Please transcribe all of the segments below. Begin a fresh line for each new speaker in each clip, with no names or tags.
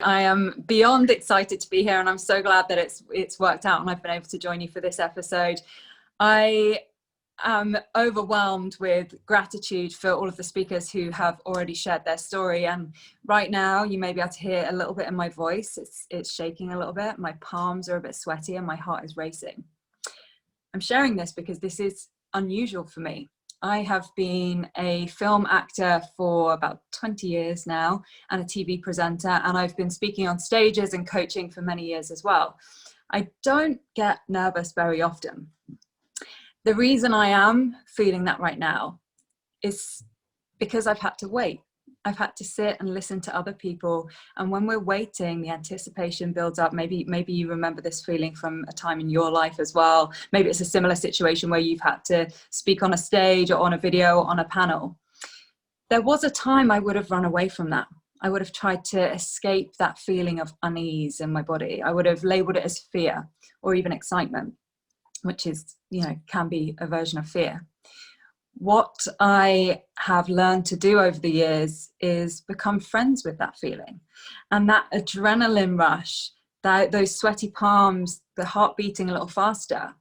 I am beyond excited to be here, and I'm so glad that it's worked out and I've been able to join you for this episode. I am overwhelmed with gratitude for all of the speakers who have already shared their story, and right now you may be able to hear a little bit in my voice. It's shaking a little bit, my palms are a bit sweaty and my heart is racing. I'm sharing this because this is unusual for me. I have been a film actor for about 20 years now and a TV presenter, and I've been speaking on stages and coaching for many years as well. I don't get nervous very often. The reason I am feeling that right now is because I've had to wait. I've had to sit and listen to other people. And when we're waiting, the anticipation builds up. Maybe you remember this feeling from a time in your life as well. Maybe it's a similar situation where you've had to speak on a stage or on a video or on a panel. There was a time I would have run away from that. I would have tried to escape that feeling of unease in my body. I would have labeled it as fear or even excitement, which is, can be a version of fear. What I have learned to do over the years is become friends with that feeling. And that adrenaline rush, those sweaty palms, the heart beating a little faster,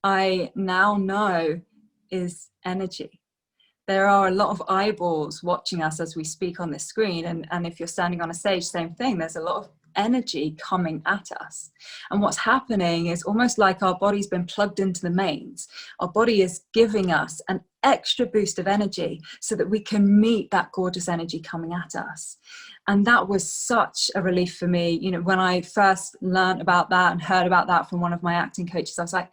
I now know is energy. There are a lot of eyeballs watching us as we speak on this screen. And if you're standing on a stage, same thing, there's a lot of energy coming at us. And what's happening is almost like our body's been plugged into the mains. Our body is giving us an extra boost of energy so that we can meet that gorgeous energy coming at us. And that was such a relief for me. When I first learned about that and heard about that from one of my acting coaches, I was like,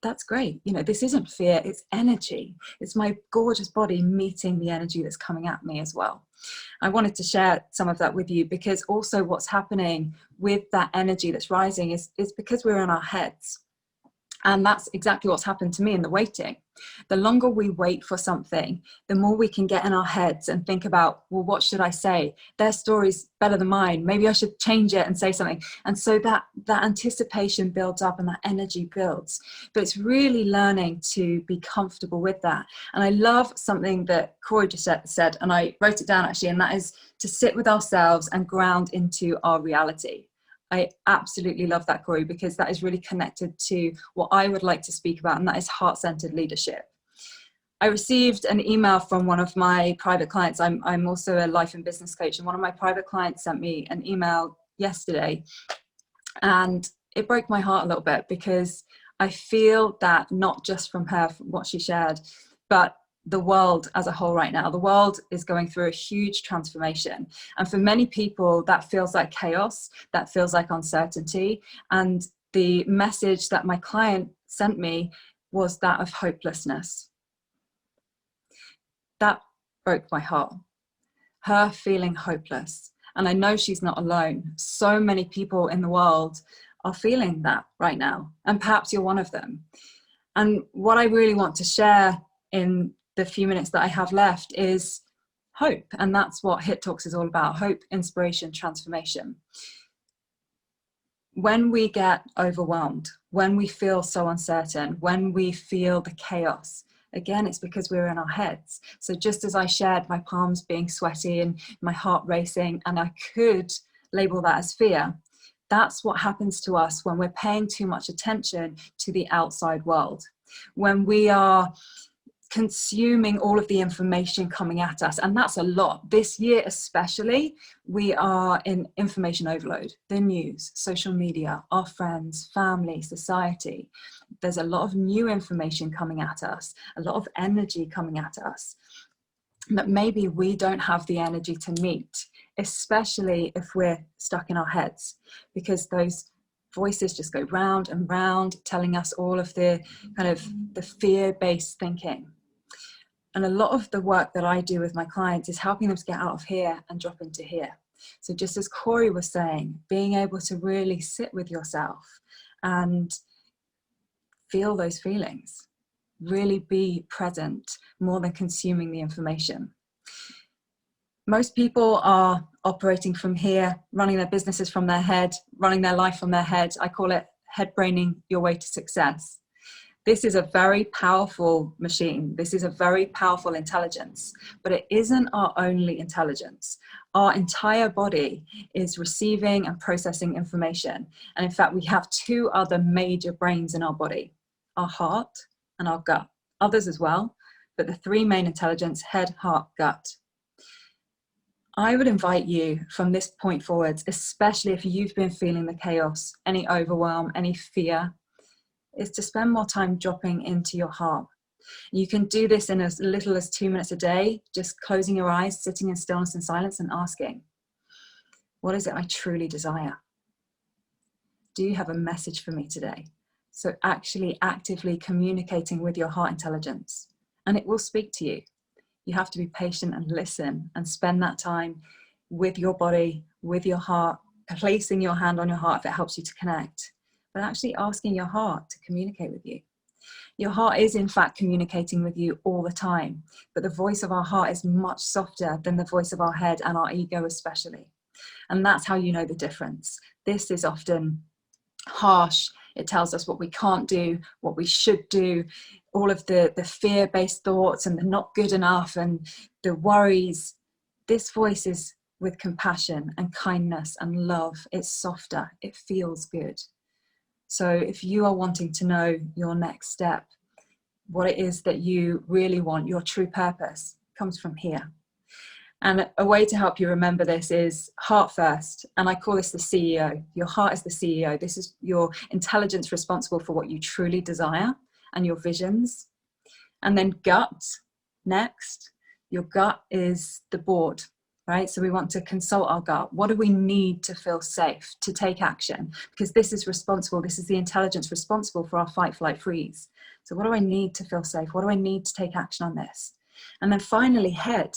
that's great. This isn't fear, it's energy. It's my gorgeous body meeting the energy that's coming at me as well. I wanted to share some of that with you because also what's happening with that energy that's rising is because we're in our heads. And that's exactly what's happened to me in the waiting. The longer we wait for something, the more we can get in our heads and think about, well, what should I say? Their story's better than mine. Maybe I should change it and say something. And so that anticipation builds up and that energy builds. But it's really learning to be comfortable with that. And I love something that Corey just said, and I wrote it down actually, and that is to sit with ourselves and ground into our reality. I absolutely love that, Corey, because that is really connected to what I would like to speak about, and that is heart-centered leadership. I received an email from one of my private clients. I'm also a life and business coach, and one of my private clients sent me an email yesterday, and it broke my heart a little bit because I feel that not just from her, from what she shared, but the world as a whole right now. The world is going through a huge transformation. And for many people, that feels like chaos, that feels like uncertainty. And the message that my client sent me was that of hopelessness. That broke my heart. Her feeling hopeless. And I know she's not alone. So many people in the world are feeling that right now. And perhaps you're one of them. And what I really want to share in the few minutes that I have left is hope. And that's what HIT Talks is all about. Hope, inspiration, transformation. When we get overwhelmed, when we feel so uncertain, when we feel the chaos, again, it's because we're in our heads. So just as I shared my palms being sweaty and my heart racing, and I could label that as fear, that's what happens to us when we're paying too much attention to the outside world. When we are consuming all of the information coming at us, and that's a lot. This year especially, we are in information overload. The news, social media, our friends, family, society. There's a lot of new information coming at us, a lot of energy coming at us that maybe we don't have the energy to meet, especially if we're stuck in our heads, because those voices just go round and round telling us all of the kind of the fear-based thinking. And a lot of the work that I do with my clients is helping them to get out of here and drop into here. So just as Corey was saying, being able to really sit with yourself and feel those feelings, really be present more than consuming the information. Most people are operating from here, running their businesses from their head, running their life from their head. I call it head braining your way to success. This is a very powerful machine. This is a very powerful intelligence, but it isn't our only intelligence. our entire body is receiving and processing information. And in fact, we have two other major brains in our body, our heart and our gut. Others as well, but the three main intelligence: head, heart, gut. I would invite you from this point forwards, especially if you've been feeling the chaos, any overwhelm, any fear, is to spend more time dropping into your heart. You can do this in as little as 2 minutes a day, just closing your eyes, sitting in stillness and silence and asking, what is it I truly desire? Do you have a message for me today? So actually actively communicating with your heart intelligence, and it will speak to you. You have to be patient and listen and spend that time with your body, with your heart, placing your hand on your heart if it helps you to connect, but actually asking your heart to communicate with you. Your heart is in fact communicating with you all the time, but the voice of our heart is much softer than the voice of our head and our ego especially. And that's how you know the difference. This is often harsh. It tells us what we can't do, what we should do, all of the fear-based thoughts and the not good enough and the worries. This voice is with compassion and kindness and love. It's softer. It feels good. So if you are wanting to know your next step, what it is that you really want, your true purpose, comes from here. And a way to help you remember this is heart first. And I call this the CEO. Your heart is the CEO. This is your intelligence responsible for what you truly desire and your visions. And then gut next. Your gut is the board, right? So we want to consult our gut. What do we need to feel safe, to take action? Because this is responsible. This is the intelligence responsible for our fight, flight, freeze. So what do I need to feel safe? What do I need to take action on this? And then finally, head.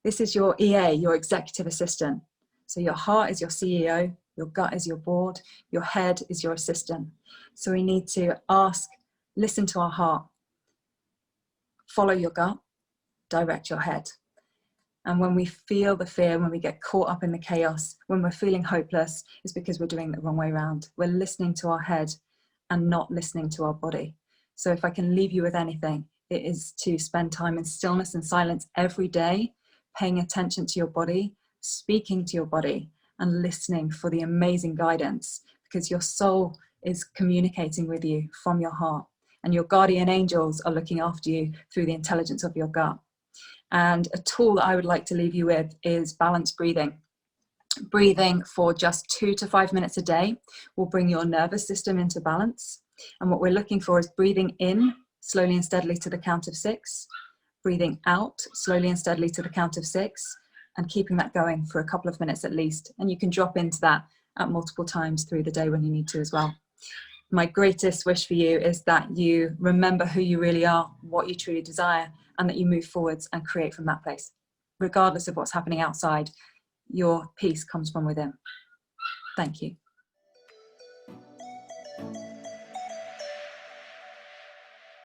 This is your EA, your executive assistant. So your heart is your CEO, your gut is your board, your head is your assistant. So we need to ask, listen to our heart, follow your gut, direct your head. And when we feel the fear, when we get caught up in the chaos, when we're feeling hopeless, it's because we're doing it the wrong way around. We're listening to our head and not listening to our body. So if I can leave you with anything, it is to spend time in stillness and silence every day, paying attention to your body, speaking to your body, and listening for the amazing guidance, because your soul is communicating with you from your heart, and your guardian angels are looking after you through the intelligence of your gut. And a tool that I would like to leave you with is balanced breathing. Breathing for just 2 to 5 minutes a day will bring your nervous system into balance. And what we're looking for is breathing in slowly and steadily to the count of 6, breathing out slowly and steadily to the count of 6, and keeping that going for a couple of minutes at least. And you can drop into that at multiple times through the day when you need to as well. My greatest wish for you is that you remember who you really are, what you truly desire, and that you move forwards and create from that place. Regardless of what's happening outside, your peace comes from within. Thank you.